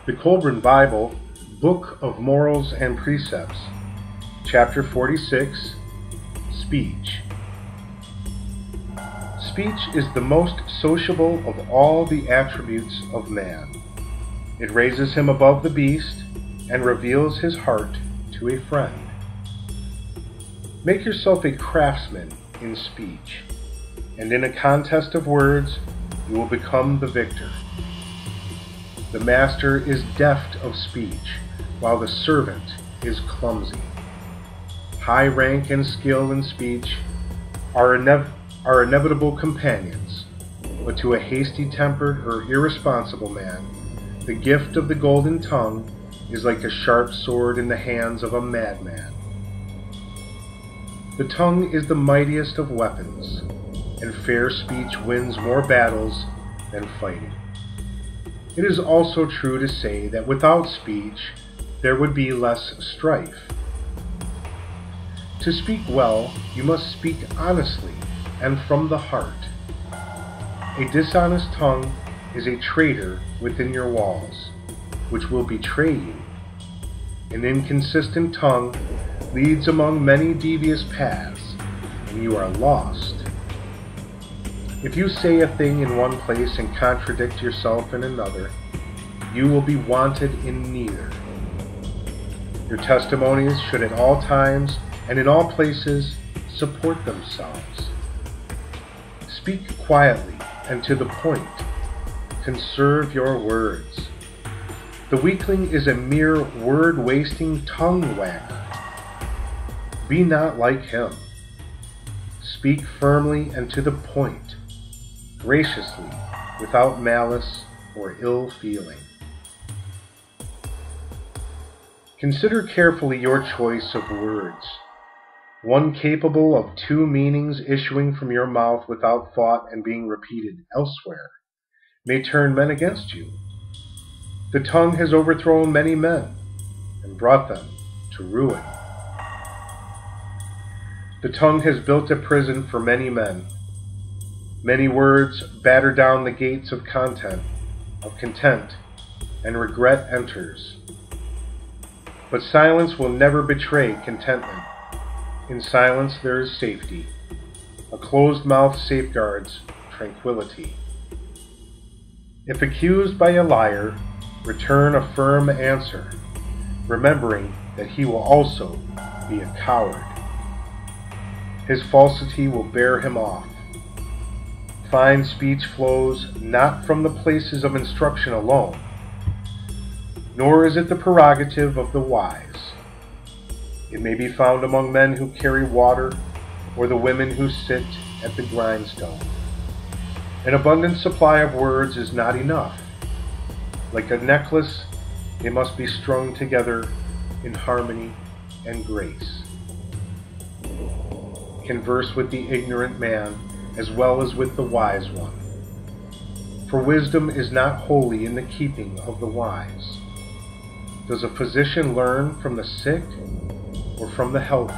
The Kolbrin Bible, Book of Morals and Precepts, Chapter 46, Speech. Speech is the most sociable of all the attributes of man. It raises him above the beast and reveals his heart to a friend. Make yourself a craftsman in speech, and in a contest of words you will become the victor. The master is deft of speech, while the servant is clumsy. High rank and skill in speech are inevitable companions, but to a hasty-tempered or irresponsible man, the gift of the golden tongue is like a sharp sword in the hands of a madman. The tongue is the mightiest of weapons, and fair speech wins more battles than fighting. It is also true to say that without speech, there would be less strife. To speak well, you must speak honestly and from the heart. A dishonest tongue is a traitor within your walls, which will betray you. An inconsistent tongue leads among many devious paths, and you are lost. If you say a thing in one place and contradict yourself in another, you will be wanted in neither. Your testimonies should at all times and in all places support themselves. Speak quietly and to the point. Conserve your words. The weakling is a mere word-wasting tongue-wagger. Be not like him. Speak firmly and to the point, graciously, without malice or ill feeling. Consider carefully your choice of words. One capable of two meanings issuing from your mouth without thought and being repeated elsewhere may turn men against you. The tongue has overthrown many men and brought them to ruin. The tongue has built a prison for many men. Many words batter down the gates of content, and regret enters. But silence will never betray contentment. In silence there is safety. A closed mouth safeguards tranquility. If accused by a liar, return a firm answer, remembering that he will also be a coward. His falsity will bear him off. Fine speech flows not from the places of instruction alone, nor is it the prerogative of the wise. It may be found among men who carry water, or the women who sit at the grindstone. An abundant supply of words is not enough. Like a necklace, they must be strung together in harmony and grace. Converse with the ignorant man as well as with the wise one. For wisdom is not wholly in the keeping of the wise. Does a physician learn from the sick or from the healthy?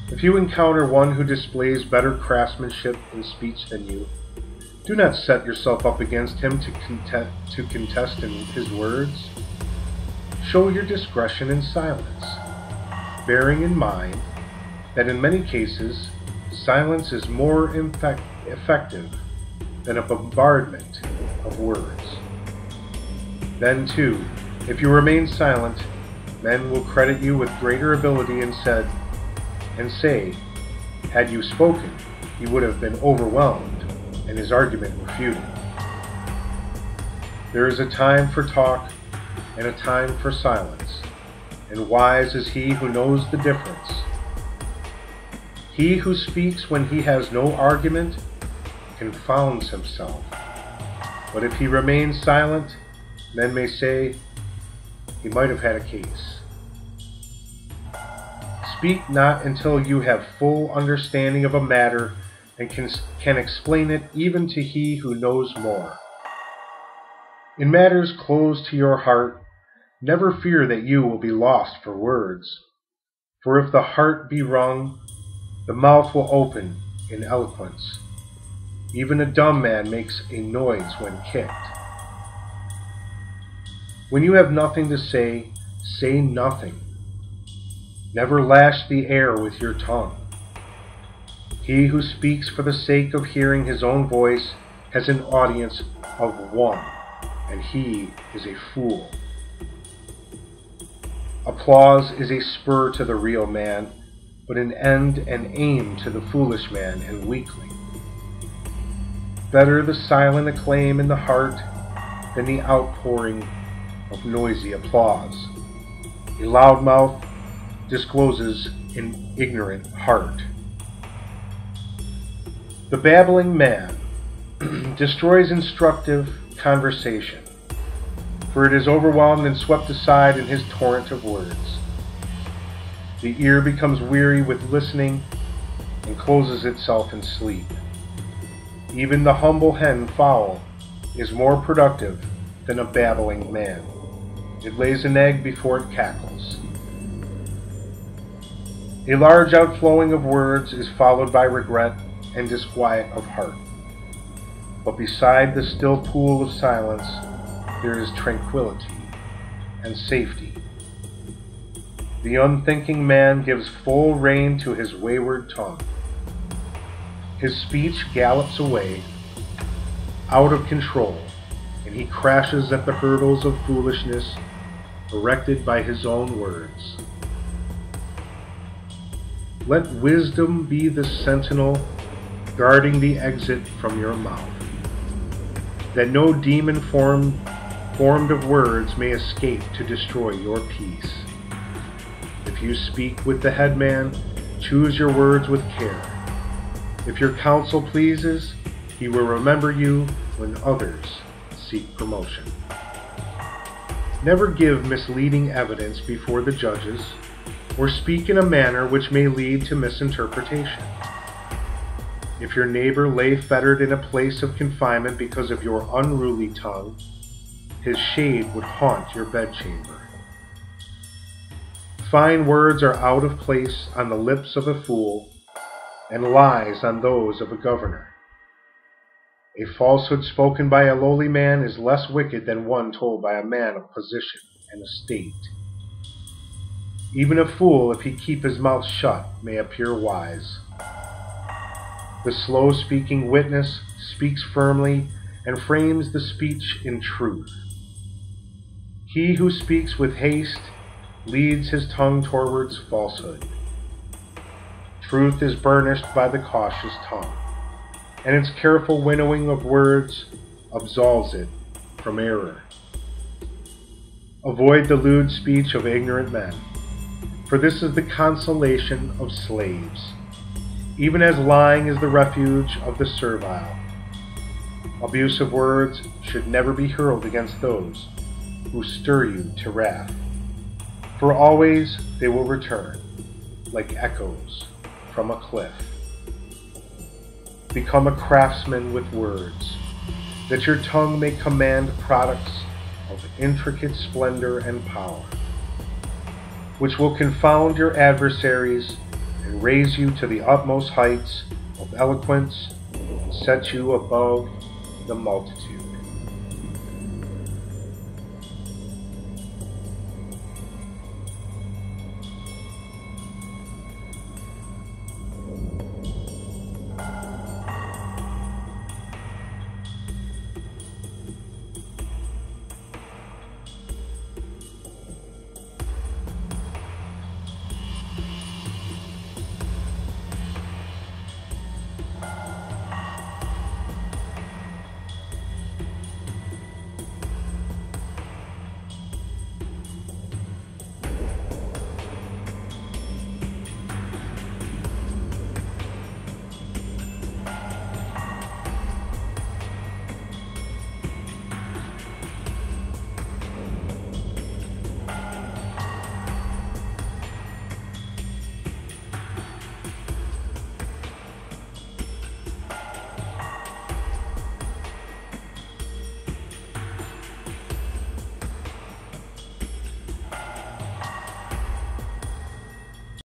If you encounter one who displays better craftsmanship in speech than you, do not set yourself up against him to contest in his words. Show your discretion in silence, bearing in mind that in many cases, silence is more effective than a bombardment of words. Then, too, if you remain silent, men will credit you with greater ability and say, had you spoken, he would have been overwhelmed and his argument refuted. There is a time for talk and a time for silence, and wise is he who knows the difference. He who speaks when he has no argument confounds himself, but if he remains silent, men may say he might have had a case. Speak not until you have full understanding of a matter and can explain it even to he who knows more. In matters close to your heart, never fear that you will be lost for words. For if the heart be wrung, the mouth will open in eloquence. Even a dumb man makes a noise when kicked. When you have nothing to say, say nothing. Never lash the air with your tongue. He who speaks for the sake of hearing his own voice has an audience of one, and he is a fool. Applause is a spur to the real man, but an end and aim to the foolish man and weakling. Better the silent acclaim in the heart than the outpouring of noisy applause. A loud mouth discloses an ignorant heart. The babbling man destroys instructive conversation, for it is overwhelmed and swept aside in his torrent of words. The ear becomes weary with listening and closes itself in sleep. Even the humble hen fowl is more productive than a babbling man. It lays an egg before it cackles. A large outflowing of words is followed by regret and disquiet of heart. But beside the still pool of silence, there is tranquility and safety. The unthinking man gives full rein to his wayward tongue. His speech gallops away, out of control, and he crashes at the hurdles of foolishness erected by his own words. Let wisdom be the sentinel guarding the exit from your mouth, that no demon formed of words may escape to destroy your peace. If you speak with the headman, choose your words with care. If your counsel pleases, he will remember you when others seek promotion. Never give misleading evidence before the judges, or speak in a manner which may lead to misinterpretation. If your neighbor lay fettered in a place of confinement because of your unruly tongue, his shade would haunt your bedchamber. Fine words are out of place on the lips of a fool, and lies on those of a governor. A falsehood spoken by a lowly man is less wicked than one told by a man of position and estate. Even a fool, if he keep his mouth shut, may appear wise. The slow-speaking witness speaks firmly and frames the speech in truth. He who speaks with haste leads his tongue towards falsehood. Truth is burnished by the cautious tongue, and its careful winnowing of words absolves it from error. Avoid the lewd speech of ignorant men, for this is the consolation of slaves, even as lying is the refuge of the servile. Abusive words should never be hurled against those who stir you to wrath, for always they will return, like echoes from a cliff. Become a craftsman with words, that your tongue may command products of intricate splendor and power, which will confound your adversaries and raise you to the utmost heights of eloquence and set you above the multitude.